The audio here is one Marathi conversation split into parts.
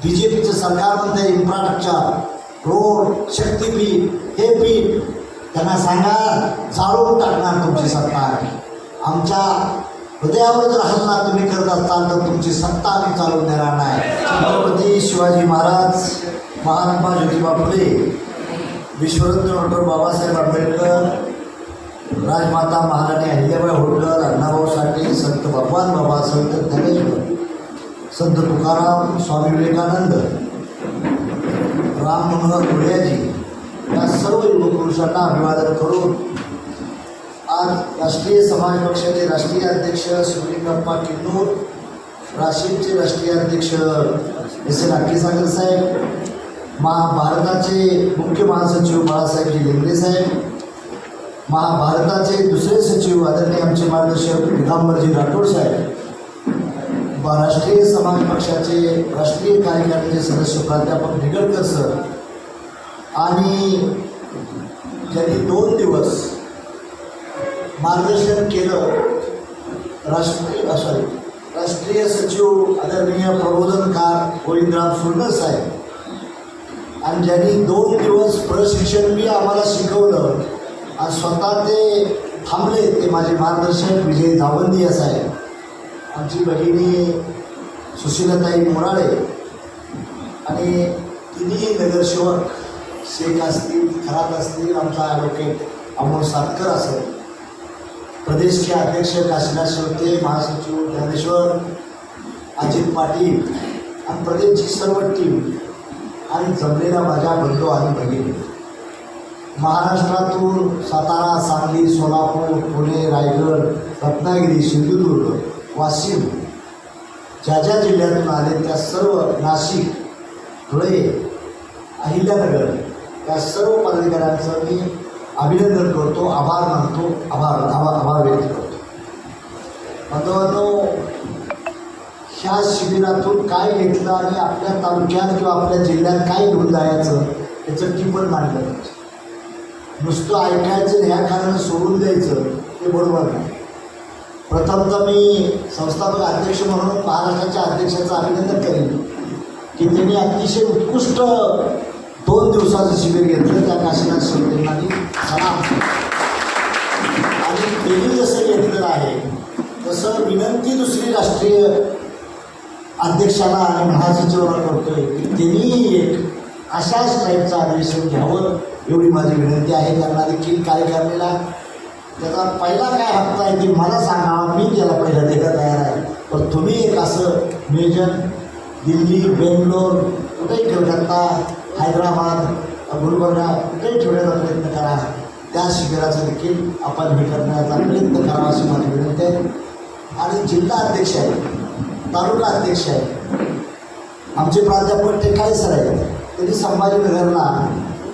BJPचं सरकार म्हणते इन्फ्रास्ट्रक्चर रोड शक्तीपीठ हे पीठ त्यांना सांगा जाळून टाकणार तुमची सत्ता आमच्या हृदयावर जर हल्ला तुम्ही करत असाल तर तुमची सत्ता आम्ही चालवून देणार नाही. छत्रपती शिवाजी महाराज महात्मा ज्योतिबा फुले विश्वरत्न डॉक्टर बाबासाहेब आंबेडकर राजमाता महाराणी अहिल्याबाई होळकर अण्णाभाऊ साठे संत भगवान बाबा संत ज्ञानेश्वर संत तुकाराम स्वामी विवेकानंद राम मनोहर लोहियाजी या सर्व युगपुरुषांना अभिवादन करून आज राष्ट्रीय समाज पक्षाचे राष्ट्रीय अध्यक्ष शिवलिंगप्पा किन्नूर, राशीचे राष्ट्रीय अध्यक्ष एस.एन. अक्कीसागर साहेब, महाभारताचे मुख्य महासचिव बाळासाहेबजी लेंगरे साहेब, महाभारताचे दुसरे सचिव आदरणीय आमचे मार्गदर्शक दिगंबरजी राठोड साहेब, राष्ट्रीय समाज पक्षाचे राष्ट्रीय कार्यकारिणीचे सदस्य प्राध्यापक निगडकर सर आणि ज्यांनी 2 दिवस मार्गदर्शन केलं राष्ट्रीय सचिव आदरणीय प्रबोधनकार गोविंदराम सुर्णर साहेब आणि ज्यांनी 2 दिवस प्रशिक्षण बी आम्हाला शिकवलं आणि स्वतः ते थांबले ते माझे मार्गदर्शक विजय जावंदिया साहेब, आमची भगिनी सुशीलाताई मोराळे आणि तिन्ही नगरसेवक शेख असतील खरात असतील आमचा ॲडव्होकेट अमोल सातकर असेल, प्रदेशचे अध्यक्ष काशीनाथ शेळके, महासचिव ज्ञानेश्वर अजित पाटील आणि प्रदेशची सर्व टीम आणि जमलेल्या माझ्या बंधू आणि भगिनी, महाराष्ट्रातून सातारा सांगली सोलापूर पुणे रायगड रत्नागिरी सिंधुदुर्ग वाशिम ज्या ज्या जिल्ह्यातून आले त्या सर्व नाशिक धुळे अहिल्यानगर या सर्व पदाधिकाऱ्यांचं मी अभिनंदन करतो, आभार मानतो, आभार व्यक्त करतो. बंधुबांधव, ह्या शिबिरातून काय घेतलं आणि आपल्या तालुक्यात किंवा आपल्या जिल्ह्यात काय घेऊन जायचं याचं टिपण मांडलं पाहिजे. नुसतं ऐकायचं ह्या कारण सोडून द्यायचं ते बरोबर नाही. प्रथमतः मी संस्थापक अध्यक्ष म्हणून महाराष्ट्राच्या अध्यक्षाचं अभिनंदन करेन की त्यांनी अतिशय उत्कृष्ट 2 दिवसाचं शिबिर घेतलं. त्या काशीनाथ शेळकेंना मी सलाम आणि त्यांनी जसं घेतलेलं आहे तसं विनंती दुसरी राष्ट्रीय अध्यक्षाला आणि महासचिवांना करतोय की त्यांनी एक अशाच टाईपचं अधिवेशन घ्यावं एवढी माझी विनंती आहे. त्यांना देखील कार्यकारिणीला त्याचा पहिला काय हप्ता आहे ते मला सांगा, मी त्याला पहिला द्यायला तयार आहे. पण तुम्ही एक असं नियोजन दिल्ली बेंगलोर कुठेही कलकत्ता हैदराबाद गुलबर्गा कुठेही ठेवण्याचा प्रयत्न करा. त्या शिबिराचं देखील आपण हे करण्याचा प्रयत्न करावा अशी माझी विनंती आहे. आणि जिल्हा अध्यक्ष आहे, तालुका अध्यक्ष आहे, आमचे प्राध्यापक टेकाळे सर आहेत, त्यांनी संभाजीनगरला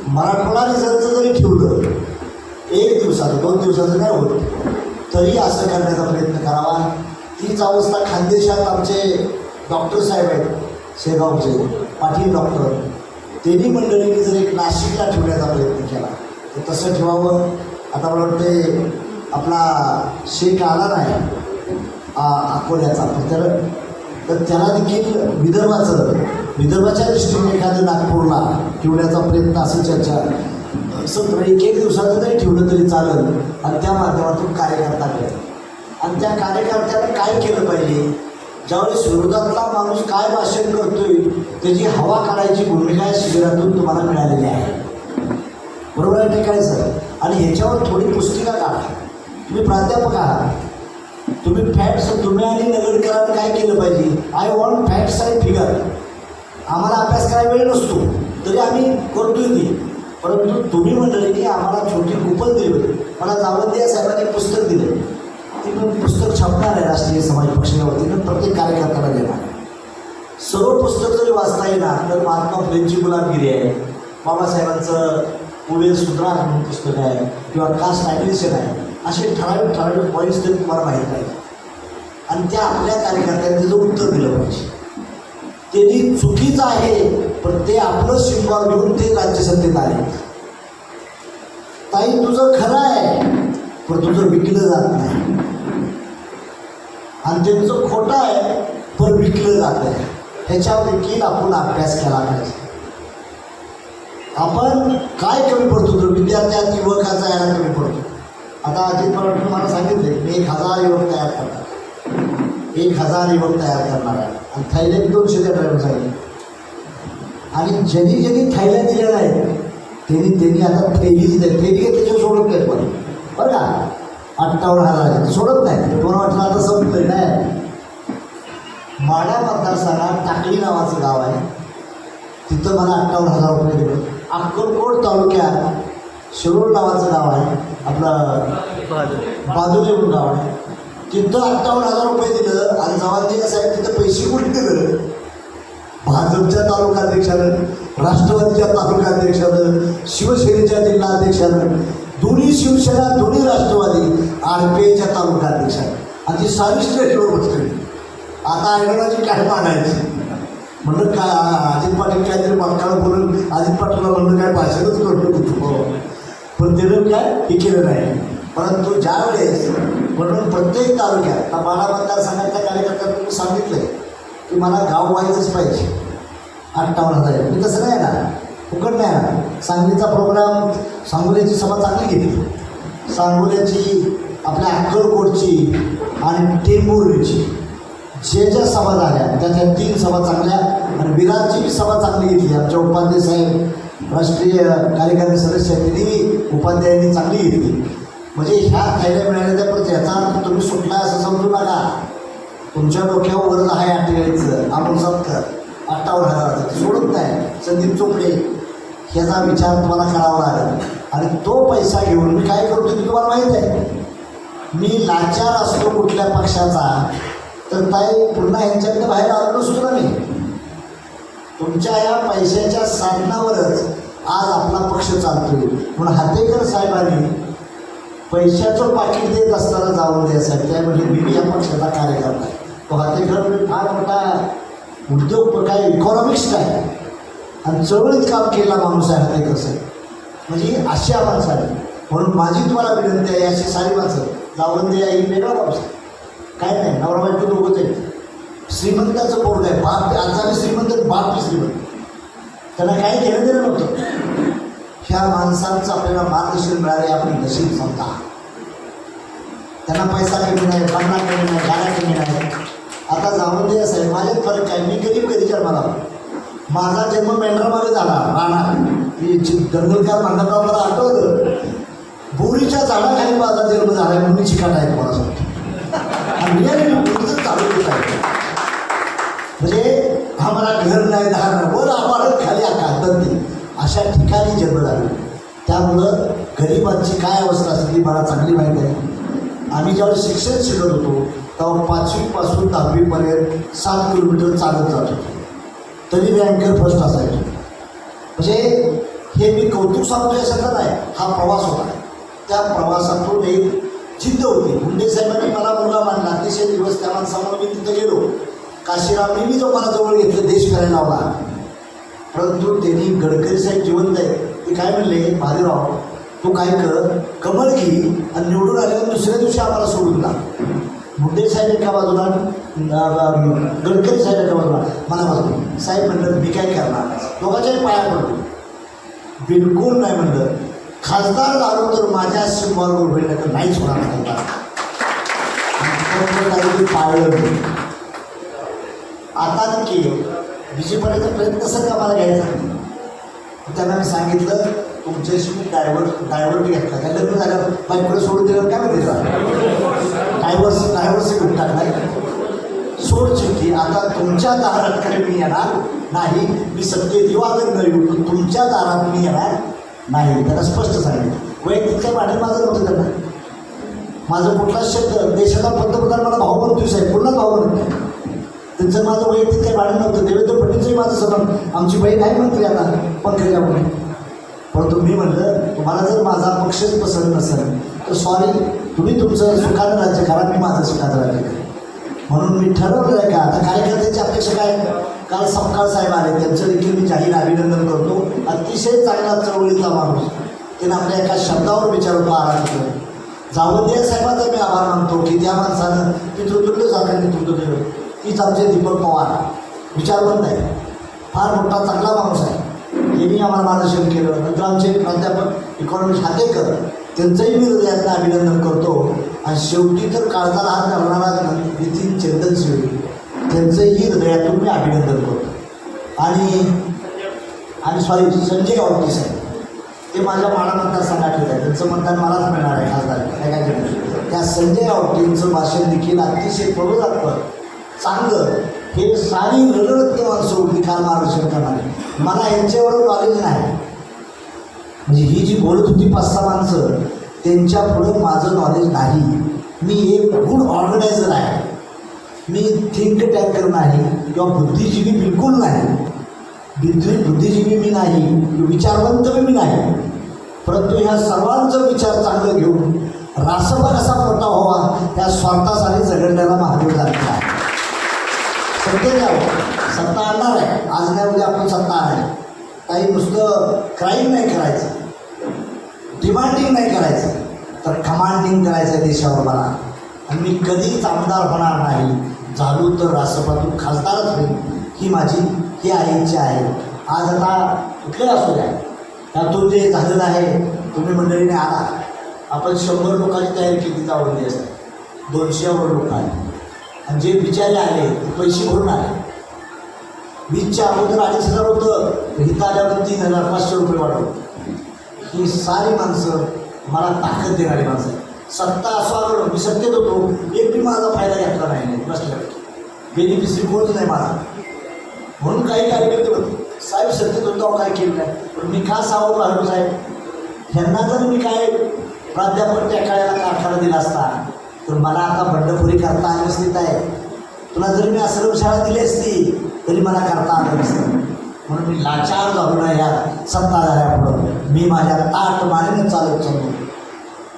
मराठवाडा रिझर्वचं जरी ठेवलं 1 दिवसाचं 2 दिवसाचं काय होत तरी असं करण्याचा प्रयत्न करावा. तीच अवस्था खानदेशात आमचे डॉक्टर साहेब आहेत शेगावचे पाटील डॉक्टर, त्यांनी मंडळींनी जर एक नाशिकला ठेवण्याचा प्रयत्न केला तर तसं ठेवावं. आता मला वाटते आपला शेख आला नाही अकोल्याचा तर त्याला देखील विदर्भाच्या दृष्टीने एखादं नागपूरला ठेवण्याचा प्रयत्न असं चर्चा असं 1 दिवसाचं जरी ठेवलं तरी चालेल. आणि त्या माध्यमातून कार्यकर्ता केला आणि त्या कार्यकर्त्यानं काय केलं पाहिजे, ज्यावेळेस विरोधातला माणूस काय भाषण करतोय त्याची हवा काढायची भूमिका या शिबिरातून तुम्हाला मिळालेली आहे. बरोबर आहे ते काय सर? आणि ह्याच्यावर थोडी पुस्तिका काढा. तुम्ही प्राध्यापक आहात, तुम्ही फॅक्ट्स तुम्ही आणि नगरकरांना काय केलं पाहिजे, I want facts and figure. आम्हाला अभ्यास करायला वेळ नसतो तरी आम्ही करतोय ती, परंतु तुम्ही मंडळींनी आम्हाला छोटी कुपन दिली होती. मला जावंदिया साहेबांनी पुस्तक दिलं, ती पण पुस्तक छापणार आहे राष्ट्रीय समाज पक्षाच्या वतीनं, प्रत्येक कार्यकर्त्याला देणार. सर्व पुस्तक जरी वाचता येणार तर महात्मा फुलेंची गुलामगिरी आहे, बाबासाहेबांचं पुढे सुधार म्हणून पुस्तक आहे किंवा कास्ट ॲग्रेशन आहे, असे ठराविक पॉईंट्स तरी तुम्हाला माहीत नाही. आणि त्या आपल्या कार्यकर्त्यांनी त्याचं उत्तर दिलं पाहिजे. त्यांनी चुकीचं आहे पण ते आपलं सिंबॉल घेऊन ते राज्यसत्तेत आले. ताई तुझं खरं आहे पण तुझं विकलं जात नाही आणि त्यांचं खोटं आहे पण विकलं जात आहे. ह्याच्यावर देखील आपण अभ्यास केला पाहिजे. आपण काय कमी पडतो तर विद्यार्थ्यात युवकाचा यायला कमी पडतो. आता अजित पवार मला सांगितले मी 1000 युवक तयार करणार, 1000 युवक तयार करणार आहे आणि थैल्या 200 ड्रायव्हर झाले. आणि ज्यांनी थैल्या दिलेल्या आहेत त्यांनी आता थैलीच नाही, थैली त्याच्यावर सोडत नाहीत पण बरं का. 58,000 सोडत नाही. दोन वाटलं आता संपलं नाही. माढा मतदारसंघात टाकळी नावाचं गाव आहे, तिथं मला 58,000 रुपये दिले. अक्कलकोट तालुक्यात शिरोळ नावाचं गाव आहे, आपलं बादुले म्हणून गाव आहे, तिथं 58,000 रुपये दिलं. आणि जवानजी साहेब तिथं पैसे कुठे दिलं? भाजपच्या तालुकाध्यक्षानं, राष्ट्रवादीच्या तालुकाध्यक्षानं, शिवसेनेच्या जिल्हाध्यक्षानं, दोन्ही शिवसेना दोन्ही राष्ट्रवादी, RPIच्या तालुकाध्यक्षानं, आणि ती सारी स्टेटवर बसली. आता आयडॉलॉजी काय मानायची म्हणलं काय अजित पाटील काहीतरी मागकाला बोलून अजित पाटीलला म्हणलं काय भाषणच करतो होतो, पण त्यानं काय हे केलं नाही. परंतु ज्यावेळेस म्हणून प्रत्येक तालुक्यात माढा मतदारसंघातल्या कार्यकर्त्यांना तुम्ही सांगितलंय की मला गाव व्हायचंच पाहिजे. 58,000 मी तसं नाही ना, फुकट नाही ना. सांगलीचा प्रोग्राम, सांगोल्याची सभा चांगली घेतली, सांगोल्याची, आपल्या अक्कलकोटची आणि टेंभुर्णीची ज्या सभा झाल्या त्याच्या 3 सभा चांगल्या, आणि विरारची सभा चांगली घेतली. आमच्या उपाध्याय साहेब राष्ट्रीय कार्यकारी सदस्य त्यांनी उपाध्यायांनी चांगली घेतली. म्हणजे ह्या थैल्या मिळाल्या त्या, परत याचा अर्थ तुम्ही सुटला असं समजू नका. तुमच्या डोक्यावर वरच आहे 48चं आपण सत्तर 58,000 सोडत नाही. संदीप चोपडे ह्याचा विचार तुम्हाला करावा लागेल. आणि तो पैसा घेऊन मी काय करतो ते तुम्हाला माहीत आहे. मी लाचार असतो कुठल्या पक्षाचा तर ताई पुन्हा यांच्याकडे बाहेर आलो नसतो ना. मी तुमच्या या पैशाच्या साधनावरच आज आपला पक्ष चालतोय. म्हणून हातेकर साहेबांनी पैशाचं पाकिट देत असताना जाऊन द्यायसाठी त्या म्हणजे मी या पक्षाचा कार्यकर्ता आहे. तो हातेकर म्हणजे फार मोठा उद्योग काय इकॉनॉमिक्स आहे आणि चळवळीत काम केलेला माणूस आहे हातेकर साहेब. म्हणजे अशा माणसाने, म्हणून माझी तुम्हाला विनंती आहे अशी सारी माणसं जाऊन द्या. ही वेगळा माणूस आहे, काय नाही. नवरा बायको दोघंच आहेत. श्रीमंताचं पोरग आहे, बाप आजचा श्रीमंत, बाप श्रीमंत, त्यांना काही घेणं देणं नव्हतं. ह्या माणसांचं आपल्याला मार्गदर्शन मिळाले, आपली नशीब समजा. त्यांना पैसा कमी नाही, बंगला कमी नाही, गाड्या कमी नाही. आता जाऊन दे साहेब, माझ्यात फरक आहे. मी गरीब कधीच्या मला, माझा जन्म मेंढरामध्ये झाला राहणार. दंगलकार म्हणतात मला आठवलं, बोरीच्या झाडाखाली माझा जन्म झाला म्हणून मी चिकाट आहे मला सांगतो. आणि बोरीचं चालू होत आहे. म्हणजे आम्हाला घर नाही, धार नाही, वर आम्हाला खाली आकाश, अशा ठिकाणी जन्म झाला. त्यामुळं गरिबांची काय अवस्था असते ती मला चांगली माहीत आहे. आम्ही ज्यावेळेस शिक्षण शिकत होतो तेव्हा 5वी पासून 10वी पर्यंत 7 किलोमीटर चालत जात होतो, तरी रँकर फर्स्ट असायचो. म्हणजे हे मी कौतुक सांगतोय असं नाही, हा प्रवास होता. त्या प्रवासातून एक जिद्द होती. मुंडे साहेबांनी मला मुलगा मानला. अतिशय दिवस त्या माणसामुळे मी तिथं गेलो. काशीरामने मी जो मला जवळ घेतलं, देश करायला लावला. परंतु त्यांनी गडकरी साहेब जिवंत आहे ते काय म्हणले, भालेराव तू काय कर, कमळ घे आणि निवडून आल्यावर दुसऱ्या दिवशी आम्हाला सोडून जा. मुंडे साहेब एका बाजूला, गडकरी साहेब एका बाजूला, मला बाजूला. साहेब म्हणलं मी काय करणार, दोघांच्याही पाया पडलो. बिलकुल नाही म्हणलं. खासदार झालो तर माझ्या सिंबॉलवर होईल, तर नाहीच होणार खासदार. पाळलं. आता नक्की बीजेपीचा प्रयत्न कसं का मला घ्यायचा. त्यांना मी सांगितलं तुमच्याशी मी डायव्हर्ट घेतला. काय लग्न झाल्यावर बाईकडे सोडून दिलं काय माहिती का, डायव्हर्स घेऊन टाकलाय. सोड चिठ्ठी. आता तुमच्या दारात काही मी येणार नाही. मी सत्तेत वादन न येऊ, पण तुमच्या दारात मी येणार नाही. त्यांना स्पष्ट सांगितलं. वैयक्तिक काही भांडण माझं नव्हतं त्यांना. माझं कुठलाच शब्द, देशाचा पंतप्रधान मला भाऊ म्हणतोय साहेब, पुन्हा भाऊ म्हणतो. त्यांचं माझं वैयक्तिक काही भांडण नव्हतं. देवेंद्र फडणवीसही माझं समज, आमची बहीण आहे मंत्री आता पंकजामुळे. परंतु मी म्हणलं तुम्हाला जर माझा पक्षच पसंत नसेल तर सॉरी, तुम्ही तुमचं सुखानं राज्य करा, मी माझं सुखानं राज्य करेन. म्हणून मी ठरवलं आहे का आता कार्यकर्त्यांची अपेक्षा काय. काल सपकाळ साहेब आले, त्यांचं देखील मी जाहीर अभिनंदन करतो. अतिशय चांगला चळवळीचा माणूस. त्यांना आपल्या एका शब्दावर विचारतो आराम केलं. जावंदे साहेबांचा मी आभार मानतो की त्या माणसानं पितृतुल्य झालं नेतृत्व केलं. तीच आमचे दीपक पवार. विचारवंत आहे, फार मोठा चांगला माणूस आहे. यांनी आम्हाला मार्गदर्शन केलं. नंतर आमचे प्राध्यापक इकॉनॉमिस्ट हातेकर, त्यांचंही मी हृदयातनं अभिनंदन करतो. आणि शेवटी तर काळजाला हात घालणारा नितीन चंदनशिवी, त्यांचंही हृदयातून मी अभिनंदन करतो. आणि सॉरी संजय गावटी साहेब, ते माझ्या माडा मतदारसंघातले आहे, त्यांचं मतदान मलाच मिळणार आहे खासदार. काय त्या संजय गावटींचं भाषण देखील अतिशय प्रबोधात्मक, चांगलं. हे सारी रणरत्न माणसं होती काल मार्गदर्शन करणारी. मला यांच्यावर नॉलेज नाही, म्हणजे ही जी बोलत होती 5-6 माणसं, त्यांच्या पुढं माझं नॉलेज नाही. मी एक गुड ऑर्गनायझर आहे, मी थिंक टँकर नाही किंवा बुद्धिजीवी बिलकुल नाही. बुद्धिजीवी मी नाही, विचारवंत मी नाही. परंतु ह्या सर्वांचं विचार चांगलं घेऊन रासपा कसा मोठा व्हावा त्या स्वार्थासाठी झगडण्याला महादेव झालेला आहे. सत्य द्यावं, सत्ता आणणार आहे, आज नाही उद्या आपण सत्ता आणाय. काही नुसतं क्राईम नाही करायचं, डिमांडिंग नाही करायचं, तर कमांडिंग करायचं आहे देशावर मला. आणि मी कधीच आमदार होणार नाही, झालो तर राष्ट्रपातून खासदारच होईल, ही आहे इच्छा आहे. आज आता कुठले असू द्या, त्यातून जे झालेलं आहे, तुम्ही मंडळीने आला, आपण 100 लोकांची तयारी केली आवडली असते, 200वर लोक आले. आणि जे बिचारे आले ते पैसे भरून आले. 20च्या अगोदर 2,500 होतं, इथं आल्यावर 3,500 रुपये वाढवलं. ही सारी माणसं मला ताकद देणारी माणसं आहे. सत्ता असो आलो, मी सत्तेत होतो, एक बी माझा फायदा घेतला नाही बसल्यावर, बेनिफिशरी कोणच नाही माझा. म्हणून काही कार्यकर्ते होते, साहेब सत्तेत होतो काय केलं नाही, पण मी का सावध राहिलो साहेब. ह्यांना जर मी काय प्राध्यापक त्या काळाला कारखाना दिला असता तर मला आता बंडखोरी करता आली नसती. आहे तुला जर मी आश्रमशाळा दिली असती तरी मला करता आलं नसतं. म्हणून मी लाचार झालो ना ह्या सत्ताधाऱ्यापुढं. मी माझ्या ताट मानेने चालत चाललो.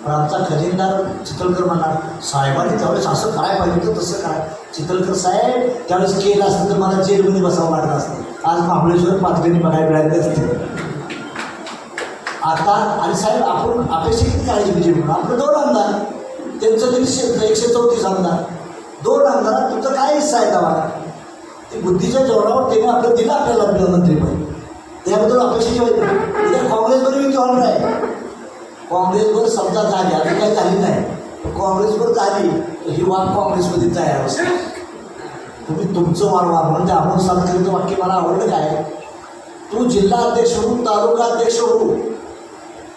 पण आमचा खजिनदार चितळकर म्हणणार, साहेबांनी त्यावेळेस असं करायला पाहिजे होतं, तसं करा. चितळकर साहेब त्यावेळेस केलं असतं तर मला जेलमध्ये बसावं लागलं असतं. आज महाबळेश्वर पातळीने बघायला मिळाले असते आता. आणि साहेब आपण अपेक्षा किती करायची बीजेपी म्हणून, आपलं 2 आमदार, त्यांचं तरी 134 आमदार, 2 आमदारात तुमचं काय हिस्सा आहे तेव्हा. ते बुद्धीच्या जोरावर त्याने आपलं दिलं आपल्याला मंत्रीपद, त्याबद्दल अपेक्षाची व्हायची. इथे काँग्रेसवर मी ऑर्डर आहे, काँग्रेसवर समजा झाली, आता काही झाली नाही, काँग्रेसवर झाली ही वाद काँग्रेसमध्ये तयार असते. तुम्ही तुमचं वाढवा. म्हणजे आपण सातकरीचं वाक्य मला आवडलं काय, तू जिल्हा अध्यक्ष हो, तालुका अध्यक्ष हो,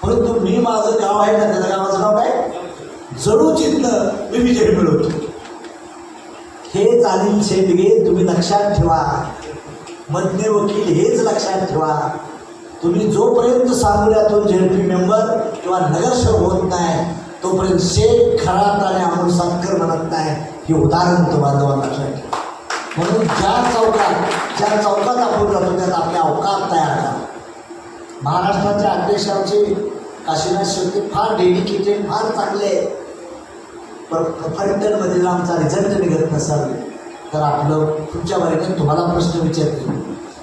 परंतु मी माझं गाव आहे ना, त्याचं गावाचं नाव काय, जरूर जिथनं मी विजय मिळवतो. हेच अनिल शेंडगे तुम्ही लक्षात ठेवा. मधले वकील हेच लक्षात ठेवा. तुम्ही जोपर्यंत सांगोल्यातून झेडपी मेंबर किंवा नगरसेवक होत नाही तोपर्यंत शेख खरात आणि अमोल सातकर म्हणत नाही. हे उदाहरण बांधवांना लक्षात ठेवा. म्हणून ज्या चौकात आपण जातो त्यात आपल्या अवकाश तयार करा. महाराष्ट्राचे अध्यक्ष आमचे काशीनाथ शेट्टी फार डेडिकेटेड, फार चांगले. पण फलटणमध्ये जर आमचा रिझल्ट निघत नसाल तर आपलं तुमच्या बारीने तुम्हाला प्रश्न विचारते.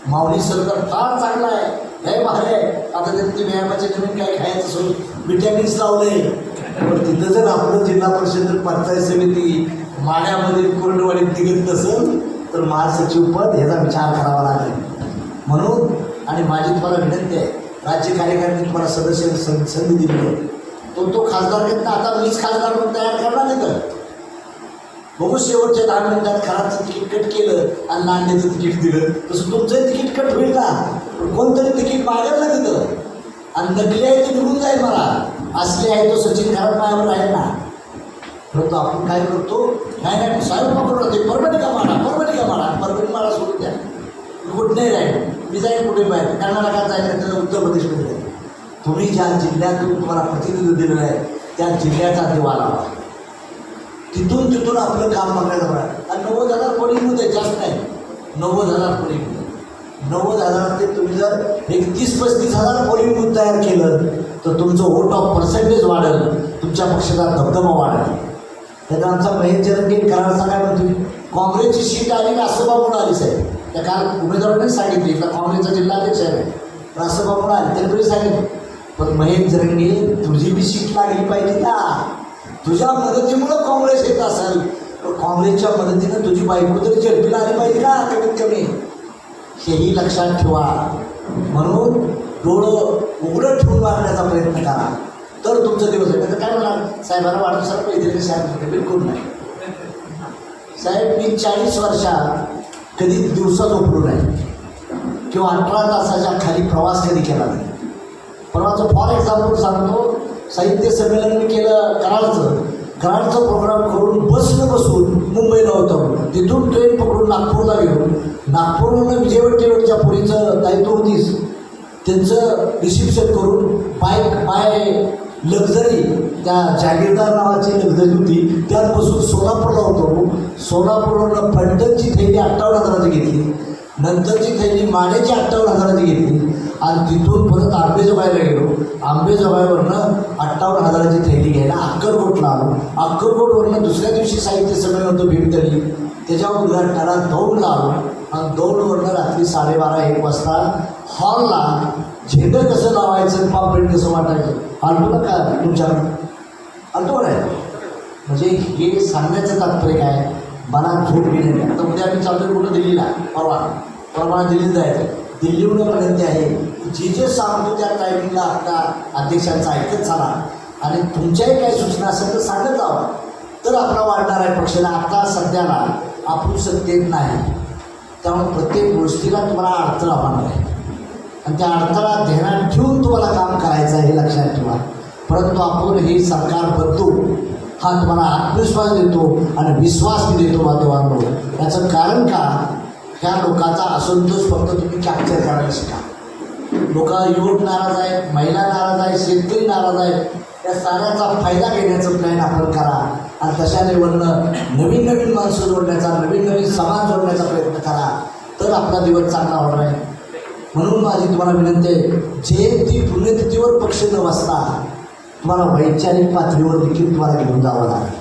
माऊली सरकार फार चांगला आहे, लय भारी आहे, आता त्यांनी व्यायामाचे नवीन काय खायचं सोडून विटॅमिन्स लावले. पण तिथं जर आपलं जिल्हा परिषद पंचायत समिती माड्यामध्ये कोरडवाडीत निघत नसेल तर महासचिव पद ह्याचा विचार करावा लागेल. म्हणून आणि माझी तुम्हाला विनंती आहे, राज्य कार्यकारिणी तुम्हाला सदस्य संधी दिली आहे, तो खासदार घेतला. आता मीच खासदार म्हणून तयार करणार नाही तर बघू शेवटच्या 10 मिनिटात खराचं तिकीट कट केलं आणि नांदेचं तिकीट दिलं, तसं तुमचं तिकीट कट होईल ना. कोणतरी तिकीट मागेल ना तिथं, आणि नकली आहे ते निघून जाईल. मला असले आहे तो सचिन खराब माझ्यावर आहे ना. परंतु आपण काय करतो, नाही साहेब पकडून राहते, परभणी का मारा सोडून द्या, कुठे नाही राहील, मी जाईल कुठे बाहेर, कर्नाटकात जायचं त्याचा उत्तर प्रदेशमध्ये जाईल. तुम्ही ज्या जिल्ह्यातून तुम्हाला प्रतिनिधित्व दिलेलं आहे त्या जिल्ह्याचा देवा लावा, तिथून आपलं काम बघायचं पडा. आणि 90,000 पोलिंग होते, जास्त नाही, 90,000 पोलिंग होते. 90,000 ते तुम्ही जर 31-35,000 पोलिंग बूथ तयार केलं तर तुमचं वोट ऑफ पर्सेंटेज वाढेल, तुमच्या पक्षाचा दबदबा वाढेल. त्याचा आमचा महेश जरंगे कराडचा काय म्हणतो, काँग्रेसची सीट आली रासोबामुळे आली साहेब. त्या काल उमेदवारांनी सांगितली का काँग्रेसचा जिल्हाध्यक्ष आहे रासोबामुळे आली, त्यांनी तरी सांगितलं. पण महेश जरंगे तुझी बी सीट लागली पाहिजे ना, तुझ्या मदतीमुळं काँग्रेस येत असेल. पण काँग्रेसच्या मदतीनं तुझी बायको तरी चर्चेला आली पाहिजे ना कमीत कमी, हेही लक्षात ठेवा. म्हणून डोळं उघडं ठेवून वागण्याचा प्रयत्न करा, तर तुमचा दिवस आहे. तर काय म्हणा साहेबांना वाढदिवसाला पैसे दिले साहेब, बिलकुल नाही साहेब. मी 40 वर्षात कधी दिवसा झोपलो नाही किंवा 18 तासाच्या खाली प्रवास कधी केला नाही. परवाचं फॉर एक्झाम्पल सांगतो, साहित्य संमेलन मी केलं कराडचं प्रोग्राम करून बसनं बसून मुंबईला होतो. तिथून ट्रेन पकडून नागपूरला गेलो. नागपूरवरून विजयवट्टीवरच्या पुरीचं दायित्व होतीस, त्यांचं रिसिप्शन करून बाय लक्झरी, त्या जागीरदार नावाची लक्झरी होती, त्यात बसून सोलापूरला होतो. सोलापूरवरून फलटणची थैली 58,000ची घेतली, नंतरची थैली मानेची 58,000ची घेतली आणि तिथून परत आंबेजोगाईला गेलो. आंबेजोगाईवरनं 58,000ची थैली घ्यायला अक्कलकोटला आलो. अक्कलकोटवरनं दुसऱ्या दिवशी साहित्य संमेलन होतं भीमतली, त्याच्यावर उद्घाटनाला दौंडला आलो आणि दौंडवरनं रात्री 12:30-1 वाजता हॉलला झेंडं कसं लावायचं, पापलेट कसं वाटायचं आलतो ना का तुमच्या आलतो नाही. म्हणजे हे सांगण्याचं तात्पर्य काय, मला झोप गेली नाही. आता उद्या आम्ही चालतोय कुठं दिल्लीला, परवा दिल्लीत जायचं. दिल्लीहून विनंती आहे की जे सांगतो त्या टायमिंगला आता अध्यक्षांचं ऐकत चाला आणि तुमच्याही काही सूचना असेल तर सांगत जावा, तर आपला वाढणार आहे पक्षाला. आता सध्याला आपण सत्तेत नाही, त्यामुळे प्रत्येक गोष्टीला तुम्हाला अडथळा होणार आहे आणि त्या अडथळा ध्यानात ठेवून तुम्हाला काम करायचं आहे हे लक्षात ठेवा. परंतु आपण हे सरकार बदलू हा तुम्हाला आत्मविश्वास देतो आणि विश्वास मी देतो बांधव. याचं कारण का, ह्या लोकांचा असंतोष फक्त तुम्ही कॅप्चर करायला शिका. लोक युवक नाराज आहेत, महिला नाराज आहेत, शेतकरी नाराज आहेत, या साऱ्याचा फायदा घेण्याचं प्लॅन आपण करा आणि तशा लेवलनं नवीन माणसं जोडण्याचा, नवीन समाज जोडण्याचा प्रयत्न करा, तर आपला दिवस चांगला होणार आहे. म्हणून माझी तुम्हाला विनंती आहे, जयंती पुण्यतिथीवर पक्ष न वाचता तुम्हाला वैचारिक पातळीवर देखील तुम्हाला घेऊन जावं लागेल.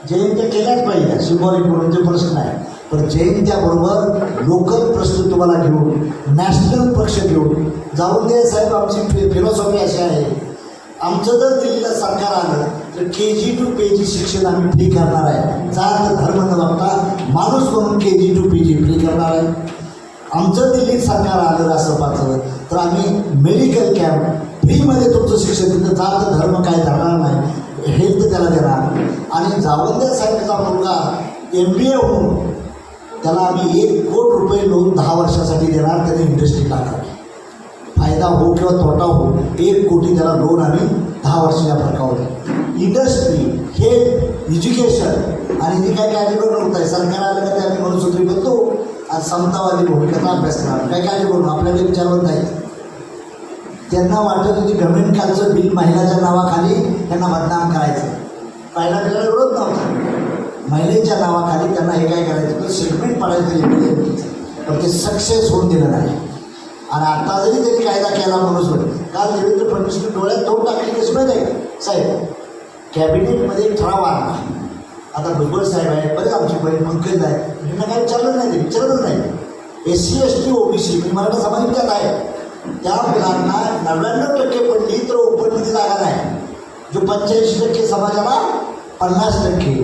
जयंत्या केल्याच पाहिजे, सिंबॉलिक म्हणून प्रश्न आहे, पण जयंत्याबरोबर लोकल प्रश्न तुम्हाला घेऊन, नॅशनल पक्ष घेऊन जाऊन दे. साहेब आमची फिलॉसॉफी अशी आहे, आमचं जर दिल्लीला सरकार आलं तर KG to PG शिक्षण आम्ही फ्री करणार आहे. जात धर्म न बघता माणूस म्हणून KG to PG फ्री करणार आहे. आमचं दिल्लीत सरकार आलं राष्ट्रपाचं तर आम्ही मेडिकल कॅम्प फ्रीमध्ये तुमचं शिक्षण, तिथं जात धर्म काय धरणार नाही, हेल्थ त्याला देणार. आणि जावंद्या साहेबचा मुलगा MBA होऊन त्याला आम्ही 1 कोटी रुपये लोन 10 वर्षासाठी देणार. त्याने इंडस्ट्री टाकावी, फायदा हो किंवा तोटा हो, 1 कोटी त्याला लोन आम्ही 10 वर्षाच्या फरकावर. इंडस्ट्री, हेल्थ, एज्युकेशन आणि जे काय काळजी करू नव्हतं आहे. सरकार आलं का ते आम्ही मनुसूत्री बघतो आणि समतावादी भूमिकेचा अभ्यास करणार. काय काळजी करू, आपल्याला विचारत नाही. त्यांना वाटत होती गव्हर्नमेंटचं बिल महिलाच्या नावाखाली त्यांना बदनाम करायचं. पहिला आपल्याला विरोध नव्हता, महिलेच्या नावाखाली त्यांना हे काय करायचं तर सेटलमेंट पाडायचं, पण ते सक्सेस होऊन दिलं नाही. आणि आता जरी त्यांनी कायदा केला म्हणून काल देवेंद्र फडणवीसने डोळ्यात तोंड टाकली कशी माहिती आहे साहेब, कॅबिनेटमध्ये एक ठराव आणला. आता भुजबळ साहेब आहे, बरेच आमची बहीण पंकज आहे, त्यांना काय विचारलं नाही, ते विचारलंच नाही. SC ST OBC म्हणजे मराठा समाज त्यात आहे, त्या मुलांना 99% पडली तर ओपनमध्ये जागा नाही. जो 85% समाजाला 50%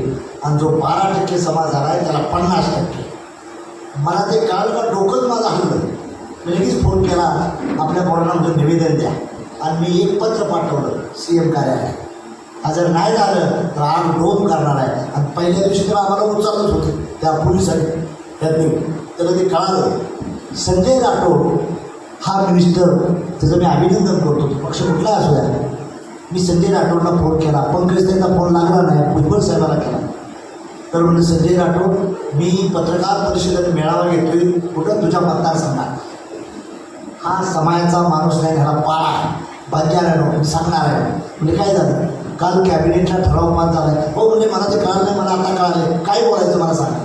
आणि जो 12% समाज आला आहे त्याला 50%. मला ते कळलं का डोकंच माझं हल्लं. मी लगेच फोन केला, आपल्या कोणाला निवेदन द्या, आणि मी एक पत्र पाठवलं CM कार्यालयात. जर नाही झालं तर आग डोम करणार आहे. आणि पहिल्या दिवशी तर आम्हाला उचलच होते त्या पोलिसांनी त्यांनी, त्याला ते कळालं. संजय राठोड हा मिनिस्टर, त्याचं मी अभिनंदन करतो, पक्ष कुठला असू द्या. मी संजय राठोडला फोन केला, पंकज त्यांचा फोन लागला नाही, भुजबळ साहेबाला केला. तर म्हणजे संजय राठोड, मी पत्रकार परिषदेत मेळावा घेतोय कुठं तुझ्या मतदारसंघात, हा समाजाचा माणूस नाही, ह्याला पाळा बंजारा सांगणार आहे. म्हणजे काय झालं, काल कॅबिनेटला ठराव पास झाला आहे. हो म्हणजे मला ते कळलं नाही, मला आता कळालं, काय बोलायचं मला सांगा.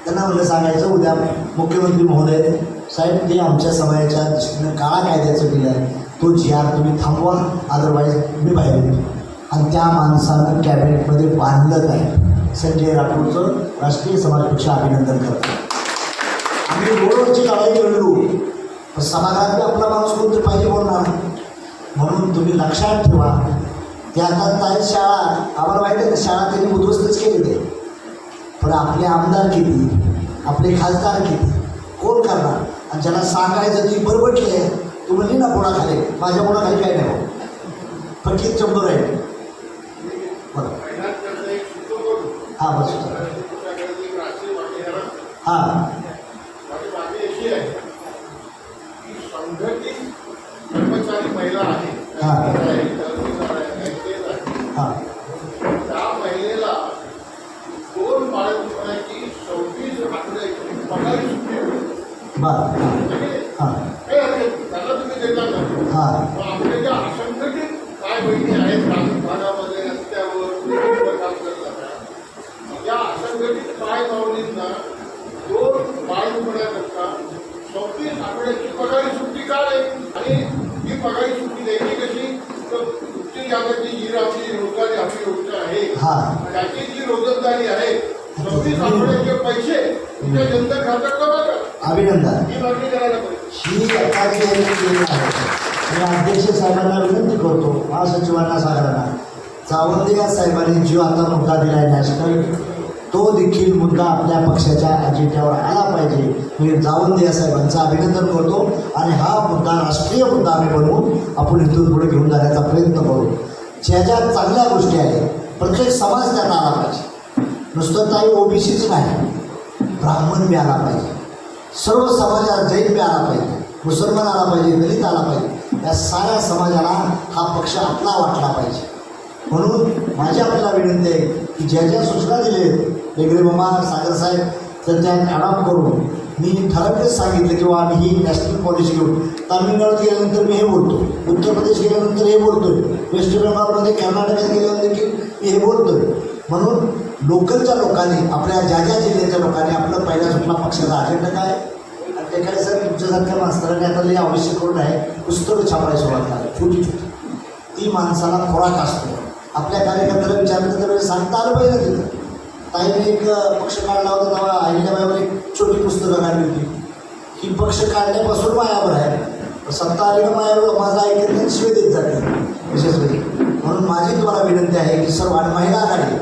त्यांना म्हणजे सांगायचं उद्या मुख्यमंत्री महोदय साहेब, ते आमच्या समाजाच्या दृष्टीनं काळा कायद्याचं बिल आहे, तो GR तुम्ही थांबवा, अदरवाईज मी बाहेर येतो. आणि त्या माणसानं कॅबिनेटमध्ये बांधलं आहे. संजय राठोडचं राष्ट्रीय समाज पक्ष अभिनंदन करतो. आम्ही रोडवरची लढाई लढलो, पण समाजात आपला माणूस कोणतरी पाहिजे बोलणार. म्हणून तुम्ही लक्षात ठेवा, त्या आता शाळा आम्हाला माहिती आहे, शाळा त्यांनी उद्ध्वस्तच केली ते पण आपले आमदार किती, आपले खासदार किती, कोण करणार? आणि ज्याला सांगायचं ती बरबटली तू म्हणली ना कोणाखाली, माझ्या कोणाखाली काय नाही हो, फकीर चंबर आहे. बरं हां बस हां कर्मचारी महिला आहे हां त्या महिलेला 2 बाळंतपणाची 26 आठवड्याची पगारी सुट्टी मिळते. बरं हां काही हरकत नाही, त्याला तुम्ही देता का? हां आपल्या ज्या असंघटित काय बहिणी आहेत ग्रामीण भागामध्ये रस्त्यावर काम करतात या असंघटित काय माऊलींना 2 बाळंतपणाकरता 26 आठवड्याची पगारी सुट्टी का आहे? आणि ही पगारी सुट्टी द्यायची कशी? तर उच्च जागाची जी आपली रोजगारी आपली योजना आहे त्याची जी रोजंदारी आहे 26 आठवड्याचे पैसे तुमच्या जनता खात्यात जमा करा. अभिनंदन. ही मागणी करायला पाहिजे. ही आता जी योजना आहे मी अध्यक्ष साहेबांना विनंती करतो, महासचिवांना साहेबांना, जावंदे साहेबांनी जो आता मुद्दा दिला आहे नॅशनल, तो देखील मुद्दा आपल्या पक्षाच्या अजेंड्यावर आला पाहिजे. मी जावंदे साहेबांचं अभिनंदन करतो आणि हा मुद्दा राष्ट्रीय मुद्दा आम्ही बनवून आपण इथून पुढे घेऊन जाण्याचा प्रयत्न करू. ज्या ज्या चांगल्या गोष्टी आहेत प्रत्येक समाज त्यात आला पाहिजे. नुसतं काही ओबीसीच नाही, ब्राह्मण बी आला पाहिजे, सर्व समाजात जैन बी आला पाहिजे, मुसलमान आला पाहिजे, दलित आला पाहिजे. या साऱ्या समाजाला हा पक्ष आपला वाटला पाहिजे. म्हणून माझी आपल्याला विनंती आहे की ज्या ज्या सूचना दिल्या वेगळे मामा सागरसाहेब तर त्या अडॉप्ट करून मी ठराविकच सांगितलं की आम्ही ही नॅशनल पॉलिसी घेऊ. तामिळनाडूत गेल्यानंतर मी हे बोलतो, उत्तर प्रदेश गेल्यानंतर हे बोलतोय, वेस्ट बेंगॉलमध्ये कर्नाटकात गेल्यानंतर की मी हे बोलतोय. म्हणून लोकलच्या लोकांनी आपल्या ज्या ज्या जिल्ह्याच्या लोकांनी आपलं पहिल्या सुटला पक्षाचा अजेंडा काय आणि ते काय सर तुमच्यासारख्या मास्तरांनी आता लई आवश्यक करून आहे पुस्तकं छापायला सुरुवात करा छोटी छोटी. ती माणसाला खोराक असतो. आपल्या कार्यकर्त्याला विचारलं तर सांगता आलं पाहिजे तिथं. ताईने एक पक्ष काढला होता तेव्हा अहिल्याबाईवर एक छोटी पुस्तकं काढली होती. ही पक्ष काढण्यापासून मायावर आहे, सत्ता आली ना मायावर माझा ऐकत नाही, शिवे देत जाते विशेष म्हणजे. म्हणून माझी तुम्हाला विनंती आहे की सर्व आणि महिला आघाडी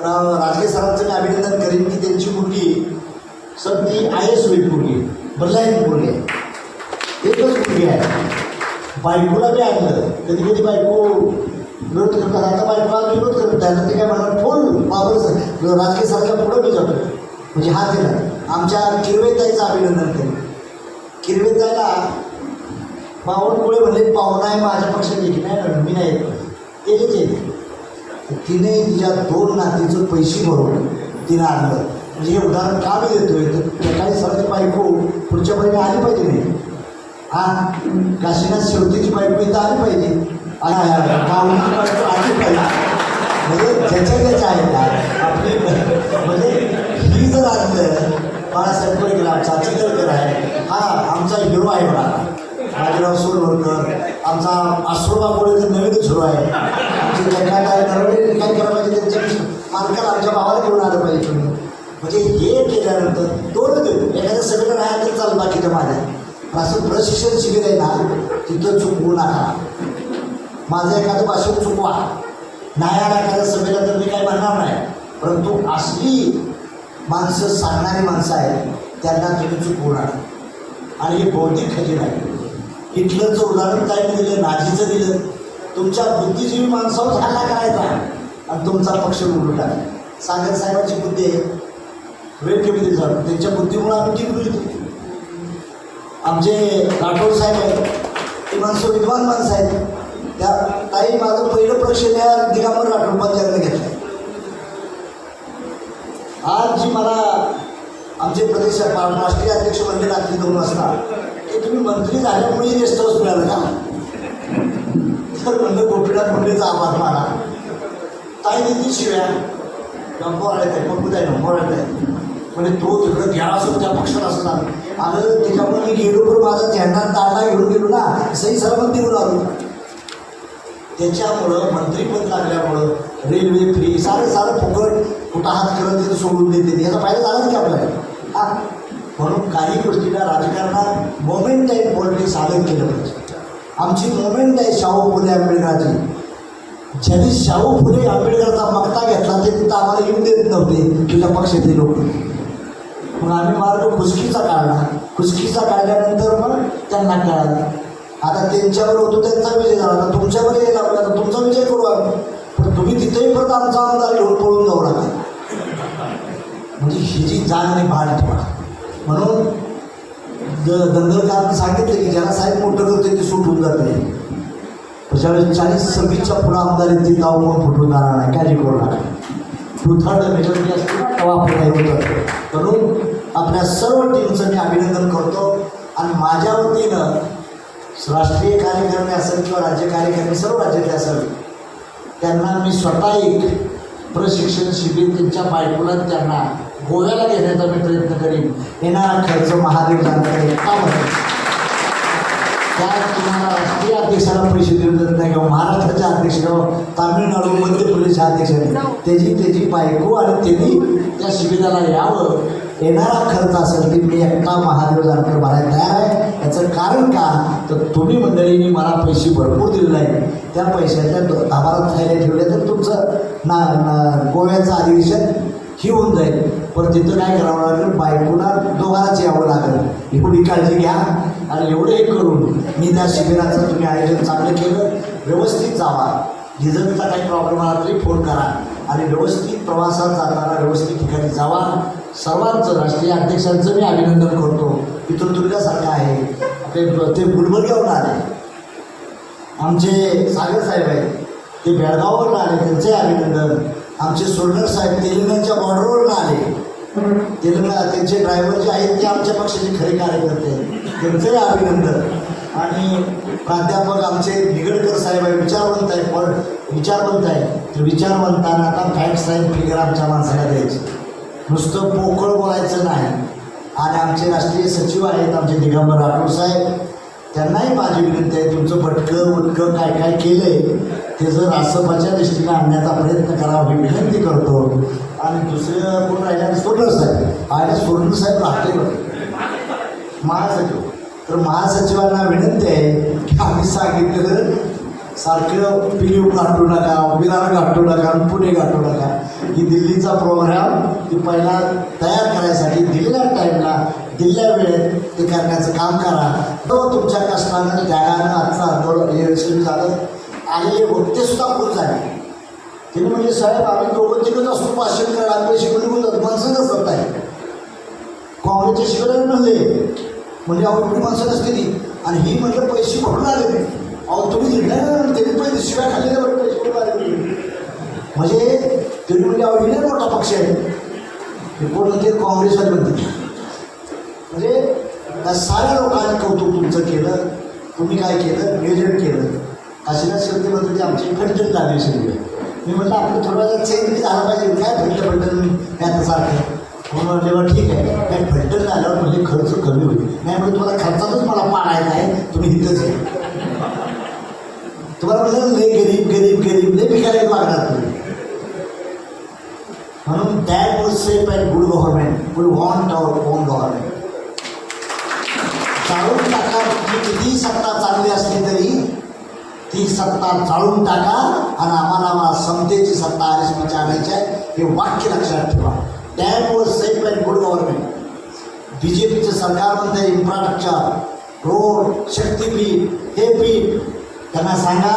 राजकीय सरांचं मी अभिनंदन करेन की त्यांची मुलगी सर ती IAS होईल मुलगी, बदलायची मुलगी आहे, एकच मुलगी आहे. बायकोला बी आणलं, कधी कधी बायको विरोध करतात, आता बायकोला विरोध करत आहे ते काय म्हणणार फुल बाबर राजकीय सरकार पुढं बी जातो. म्हणजे हा केला आमच्या किरवेताईचं अभिनंदन केलं. किरवेताईला बावनकुळे म्हणले पाहुणा आहे माझ्या पक्षात की नाही मी नाही तेच येते. तिने तिच्या 2 नातीचं पैसे भरून तिनं आणलं. म्हणजे हे उदाहरण का मी देतोय तर काही सरकारची बायको पुढच्या महिने आली पाहिजे नाही. काशीनाथ शेवटीची बायको इथं आली पाहिजे, गावची बायको आली पाहिजे. म्हणजे ज्याच्या आहेत आपली म्हणजे ही जर आणलं बाळासाहेब कोळीकर आमचा चितळकर आहे, हा आमचा हिरो आहे बघा बाजीराव सोनवरकर, आमचा आश्रोबा कोळीकर नवीनच हिरो आहे. आमचे काय नरवडे काय करायला पाहिजे त्यांच्या मालकाला आमच्या भावाला घेऊन आलं पाहिजे तुम्ही. म्हणजे हे केल्यानंतर 2 एखाद्या सगळं राहायला तर चालू बाकीच्या माझ्या असं प्रशिक्षण शिबिर आहे ना तिथं चुकवू नका. माझं एखादं भाषण चुकवा नाही आला एखाद्या सभेला तर मी काही म्हणणार नाही, परंतु असली माणसं सांगणारी माणसं आहेत त्यांना तुम्ही चुकवू नका. आणि हे बौद्धिक खजिना आहे. हिटलरचं उदाहरण काय दिलं, नाझीचं दिलं. तुमच्या बुद्धिजीवी माणसावर हल्ला करायचा आणि तुमचा पक्ष उलटून टाकला. सागर साहेबांची बुद्धी आहे, वेळ कमी दिली जातो, त्यांच्या बुद्धीमुळे आम्ही टिकू येतो. आमचे राठोड साहेब आहेत ती माणसं विद्वान माणसं आहेत. त्या ताई माझं पहिलं प्रश्न या दिगंबर राठोड पंचायतने घेतलं. आज जी मला आमचे प्रदेश राष्ट्रीय अध्यक्ष म्हणले रात्री 2 वाजता की तुम्ही मंत्री झाल्यामुळे रेस्ट हाऊस मिळालं का, तर म्हणलं गोपीनाथ मुंडेचा आभार माना. ताई दिली शिव्या मोराळ्यात आहे मग आहे मोराळ्यात आहे म्हणजे तो तिकडं घ्या असो त्या पक्षात असणार आलं. त्याच्यामुळे मी गेलो पण माझा झेंडा ताडा घेऊन गेलो ना, सही सलामत निघून आलो. त्याच्यामुळं मंत्रीपद लागल्यामुळं रेल्वे फ्री सारं फुकट कुठं हात करत तिथं सोडून देते, याचा फायदा झालाच की आपल्याला. हा म्हणून काही गोष्टीला राजकारणात मोमेंट आहे, पॉलिटिक्स आलं केलं पाहिजे. आमची मोमेंट आहे शाहू फुले आंबेडकरांची ज्यांनी शाहू फुले आंबेडकरचा मक्ता घेतला ते तिथं आम्हाला येऊन देत नव्हते तुझ्या पक्षातले लोक. मग आम्ही मार्ग खुसकीचा काढला. खुसकीचा काढल्यानंतर मग त्यांना कळालं. आता त्यांच्यावर होतो त्यांचा विजय झाला. आता तुमच्यावर यायला आता तुमचा विजय करू आम्ही. पण तुम्ही तिथेही परत आमचा आमदार घेऊन पळून जाऊ नका. म्हणजे ही जी जाण आणि भान ठेवा. म्हणून दंगलकारांनी सांगितलं की ज्याला साहेब मोठं करते ते सुटून जाते. ज्यावेळेस 40-26च्या पुढं आमदार येतील गाव कोण फुटून जाणार नाही. काळजी करू नका. 2/3 मेजॉरिटी असते तेव्हा आपलं काही होतं. म्हणून आपल्या सर्व टीमचं मी अभिनंदन करतो. आणि माझ्या वतीनं राष्ट्रीय कार्यकारिणी असेल किंवा राज्य कार्यकारिणी सर्व राज्यातले असेल त्यांना मी स्वतः एक प्रशिक्षण शिबिर त्यांच्या बायकोला त्यांना गोव्याला घेण्याचा मी प्रयत्न करीन. येणारा खर्च महादेव जानकर का म्हणतो त्या तुम्हाला राष्ट्रीय अध्यक्षाला पैसे देऊ देत नाही किंवा महाराष्ट्राच्या अध्यक्ष किंवा तामिळनाडू मध्य प्रदेशच्या अध्यक्षाने त्याची बायको आणि त्यांनी त्या शिबिराला यावं. येणारा खर्च असेल की मी एकटा महादेव जानकर भरायला तयार आहे. याचं कारण का तर तुम्ही मंडळींनी मला पैसे भरपूर दिलेले आहेत. त्या पैशाच्या 10-12 थैल्या ठेवल्या तर तुमचं गोव्याचं अधिवेशन ही होऊन जाईल. पण तिथं काय करावं लागेल बायकोला दोघांनाच यावं लागेल. एवढी काळजी घ्या. आणि एवढं हे करून मी त्या शिबिराचं तुम्ही आयोजन चांगलं केलं. व्यवस्थित जावा. डिझेलचा काही प्रॉब्लेम आला तरी फोन करा. आणि व्यवस्थित प्रवासात जाताना व्यवस्थित ठिकाणी जावा. सर्वांचं राष्ट्रीय अध्यक्षांचं मी अभिनंदन करतो. इथून तुमच्यासारखं आहे ते गुलबर्ग्यावरून आले. आमचे सागर साहेब आहेत ते बेळगाववरून आले त्यांचे अभिनंदन. आमचे सोडणर साहेब तेलंगणाच्या बॉर्डरवरून आले. तेलंगणा त्यांचे ड्रायव्हर जे आहेत ते आमच्या पक्षाचे खरे कार्यकर्ते आहेत त्यांचंही अभिनंदन. आणि प्राध्यापक आमचे निगडकर साहेब आहे विचारवंत आहे. पण विचारवंत आहे तर विचारवंतांना आता फॅक्ट्स आहेत फिगर आमच्या माणसाला द्यायची. नुसतं पोकळ बोलायचं नाही. आणि आमचे राष्ट्रीय सचिव आहेत आमचे दिगंबर राठोड साहेब त्यांनाही माझी विनंती आहे तुमचं भटकं उटकं काय काय केलं आहे ते जर रासपाच्या दृष्टीने आणण्याचा प्रयत्न करावा ही विनंती करतो. आणि दुसरं कोण राहिल्या सोडणर साहेब आणि सोडणर साहेब राहते महासचिव. तर महासचिवांना विनंती आहे की आम्ही सांगितलेलं सारखं पिलीव गाठू नका विरार गाठू नका पुणे गाठू नका. ही दिल्लीचा प्रोग्राम ती पहिला तयार करायसाठी दिलेल्या टाईमला दिलेल्या वेळेत ते करण्याचं काम करा. तो तुमच्या कष्टानं त्यागानं आजचं आंदोलन यशस्वी झालं. आलेले वक्तेसुद्धा खूप झाले. तिने म्हणजे साहेब आम्ही दोघं तिकच असतो भाषण करा पैसे मिळून जात माणसं नसतात आहे. काँग्रेसच्या शिबिराने म्हणले म्हणजे अहो एवढी माणसं नसते ती. आणि ही म्हटलं पैसे भरून आले. अहो तुम्ही दिलं त्यांनी पैसे शिव्या खाल्लेल्या बरं पैसे भरून आले. म्हणजे तुम्ही म्हणजे अहो ही मोठा पक्ष आहे हे कोण ते काँग्रेसवाले म्हणते. म्हणजे त्या साऱ्या लोकांनी कौतुक तुमचं केलं. तुम्ही काय केलं नियोजन केलं. काशीनाथ शिंदे म्हणतो की आमची फलटण झाली शिंदे. मी म्हटलं आपलं थोडं चेंज झाला पाहिजे काय फलटण काय सारखं म्हणून म्हटलं ठीक आहे काय फलटण झाल्यावर म्हणजे खर्च कमी होईल. नाही म्हणजे तुम्हाला खर्चातच मला पाडायचा आहे तुम्ही इथंच आहे. तुम्हाला म्हटलं लय गरीब गरीब गरीब लय भिकायला लागणार तुम्ही. म्हणून that was safe and good government we want our own government. चालून टाका किती सत्ता चांगली असली तरी ती सत्ता चाळून टाका आणि आम्हाला समतेची सत्ता आरक्षणाची आणायची आहे हे वाक्य लक्षात ठेवा. That was safe and good government. B J पीचं सरकार म्हणते इन्फ्रास्ट्रक्चर रोड शक्तीपीठ हे पीठ त्यांना सांगा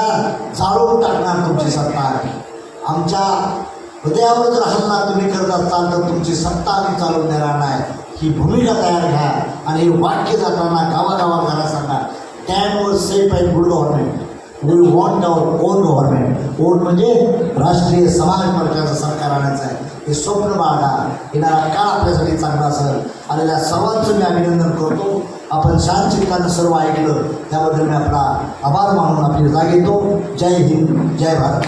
चाळून टाकणार तुमची सत्ता. आमच्या हृदयावर जर हल्ला तुम्ही करत असाल तर तुमची सत्ता आम्ही चालवून देणार नाही. ही भूमिका तयार घ्या आणि हे वाक्य जाताना गावागावात घरा सांगा. That was safe and good government. We want our own government. Own म्हणजे राष्ट्रीय समाज मार्गाचं सरकार आणायचं आहे. हे स्वप्न बाळगा. येणारा काळ आपल्यासाठी चांगला असेल. आलेल्या सर्वांचं मी अभिनंदन करतो. आपण शांत चित्तानं सर्व ऐकलं त्याबद्दल मी आपला आभार मानून आपली जागा घेतो. जय हिंद जय भारत.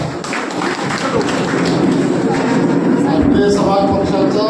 राष्ट्रीय समाज पक्षाचा